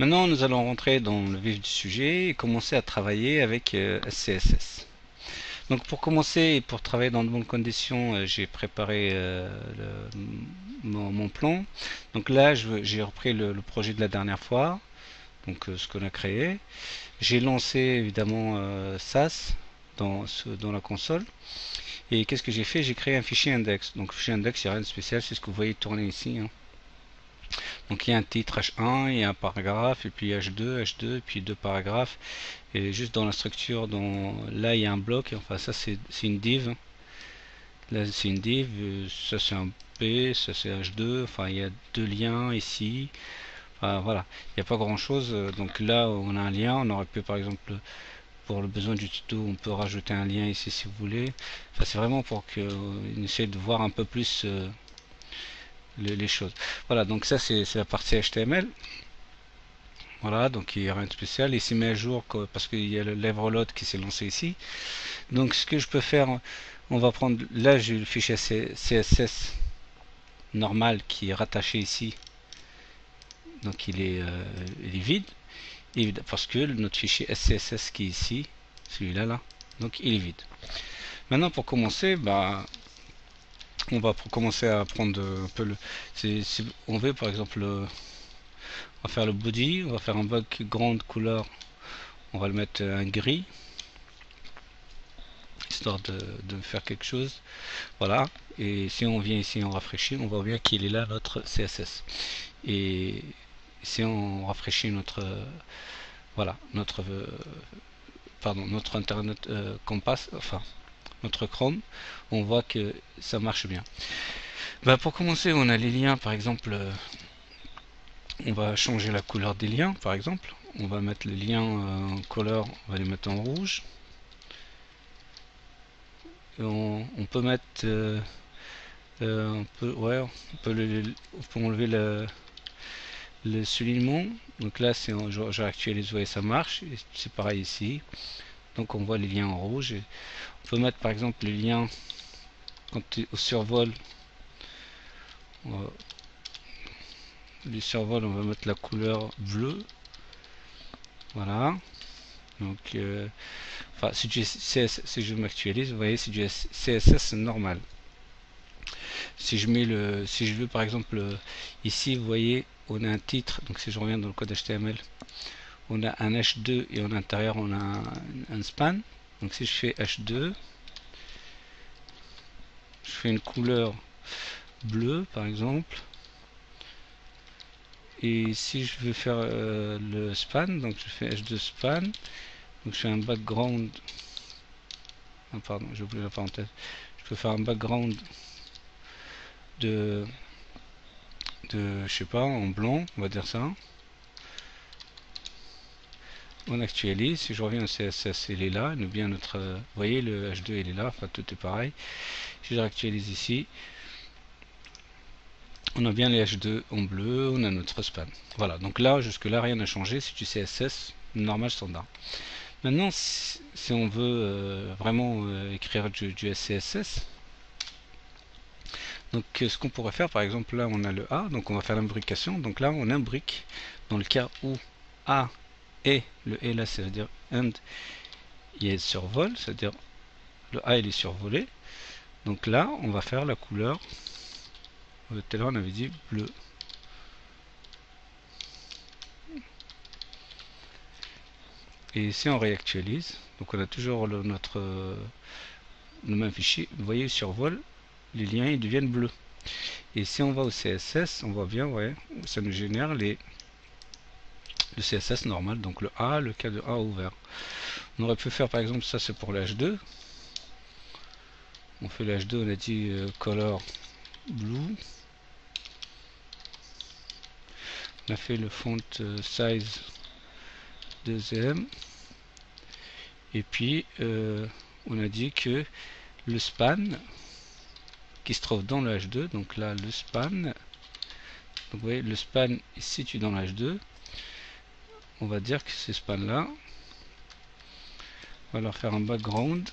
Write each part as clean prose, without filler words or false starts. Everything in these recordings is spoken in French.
Maintenant, nous allons rentrer dans le vif du sujet et commencer à travailler avec CSS. Donc pour commencer et pour travailler dans de bonnes conditions, j'ai préparé mon plan. Donc là, j'ai repris le projet de la dernière fois, donc ce qu'on a créé. J'ai lancé évidemment SAS dans la console. Et qu'est-ce que j'ai fait? J'ai créé un fichier index. Donc fichier index, il n'y a rien de spécial, c'est ce que vous voyez tourner ici, hein. Donc il y a un titre H1, il y a un paragraphe, et puis H2, et puis deux paragraphes. Et juste dans la structure, là il y a un bloc, enfin ça c'est une div. Là c'est une div, ça c'est un P, ça c'est H2, enfin il y a deux liens ici. Enfin voilà, il n'y a pas grand chose. Donc là on a un lien, on aurait pu par exemple, pour le besoin du tuto, on peut rajouter un lien ici si vous voulez. Enfin c'est vraiment pour qu'on essaie de voir un peu plus les choses. Voilà, donc ça c'est la partie HTML. Voilà, donc il n'y a rien de spécial. Il s'est mis à jour parce qu'il y a le Leverload qui s'est lancé ici. Donc ce que je peux faire, on va prendre, là j'ai le fichier CSS normal qui est rattaché ici. Donc il est vide, parce que notre fichier SCSS qui est ici, celui-là là, donc il est vide. Maintenant pour commencer, bah, on va commencer à prendre un peu si on veut par exemple, on va faire le body, on va faire un background couleur, on va le mettre un gris, histoire de faire quelque chose. Voilà, et si on vient ici, on rafraîchit, on voit bien qu'il est là notre CSS. Et si on rafraîchit notre voilà notre internet Compass, enfin notre Chrome, on voit que ça marche bien. Bah, pour commencer, on a les liens, par exemple, on va changer la couleur des liens, par exemple. On va mettre les liens en couleur, on va les mettre en rouge. Et on peut mettre on peut enlever le soulignement. Donc là, je réactualise, vous voyez, ça marche. C'est pareil ici. Donc on voit les liens en rouge. Et on peut mettre par exemple les liens quand au survol. Les survols, on va mettre la couleur bleue. Voilà. Donc, enfin, si je m'actualise, vous voyez, c'est du CSS normal. Si je veux par exemple, ici, vous voyez, on a un titre. Donc si je reviens dans le code HTML, on a un H2 et en intérieur on a un span. Donc si je fais H2, je fais une couleur bleue par exemple, et si je veux faire le span, donc je fais H2 span, donc je fais un background, ah, pardon, j'ai oublié la parenthèse, je peux faire un background de je sais pas, en blanc, on va dire ça. On actualise, si je reviens au CSS, il est là, nous bien notre, vous voyez, le H2 il est là, enfin tout est pareil. Si je réactualise ici, on a bien les H2 en bleu, on a notre span. Voilà, donc là, jusque là, rien n'a changé, c'est du CSS normal standard. Maintenant, si on veut vraiment écrire du SCSS, donc ce qu'on pourrait faire, par exemple, là on a le A, donc on va faire l'imbrication, donc là on imbrique, dans le cas où A et le et là ça veut dire and il est survol, c'est-à-dire le A il est survolé, donc là on va faire la couleur, tout à l'heure on avait dit bleu. Et si on réactualise, donc on a toujours le même fichier, vous voyez, il survole, les liens ils deviennent bleus. Et si on va au CSS, on voit bien, ouais, ça nous génère le CSS normal, donc le A, le cas de A ouvert. On aurait pu faire par exemple, ça c'est pour l'H2. On fait l'H2, on a dit color blue. On a fait le font size deuxième. Et puis on a dit que le span qui se trouve dans le H2, donc là le span, donc vous voyez le span est situé dans le H2, on va dire que ce span là, on va leur faire un background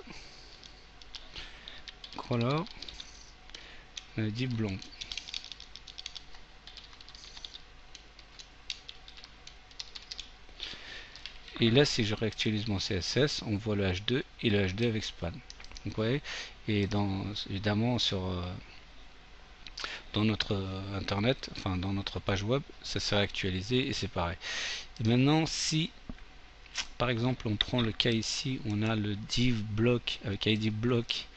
color, on a dit blanc. Et là, si je réactualise mon CSS, on voit le H2 et le H2 avec span. Donc, vous voyez, et évidemment dans notre internet, enfin dans notre page web, ça s'est réactualisé et c'est pareil. Et maintenant, si par exemple on prend le cas ici, on a le div block avec ID block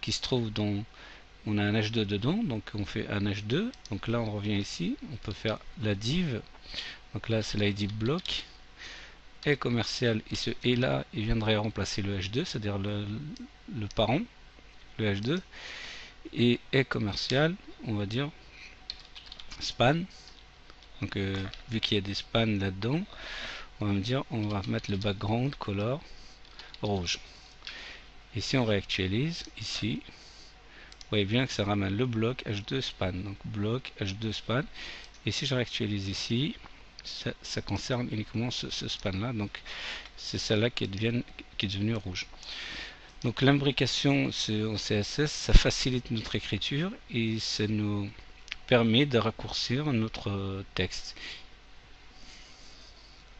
qui se trouve dans, on a un H2 dedans, donc on fait un H2, donc là on revient ici, on peut faire la div, donc là c'est l'ID block, est commercial, et ce et là il viendrait remplacer le H2, c'est-à-dire le parent, le H2, et est commercial, on va dire span, donc vu qu'il y a des spans là-dedans, on va me dire, on va mettre le background color rouge. Et si on réactualise ici, vous voyez bien que ça ramène le bloc H2 span, donc bloc H2 span. Et si je réactualise ici, ça concerne uniquement ce span là, donc c'est celle-là qui est devenue rouge. Donc l'imbrication en CSS, ça facilite notre écriture et ça nous permet de raccourcir notre texte.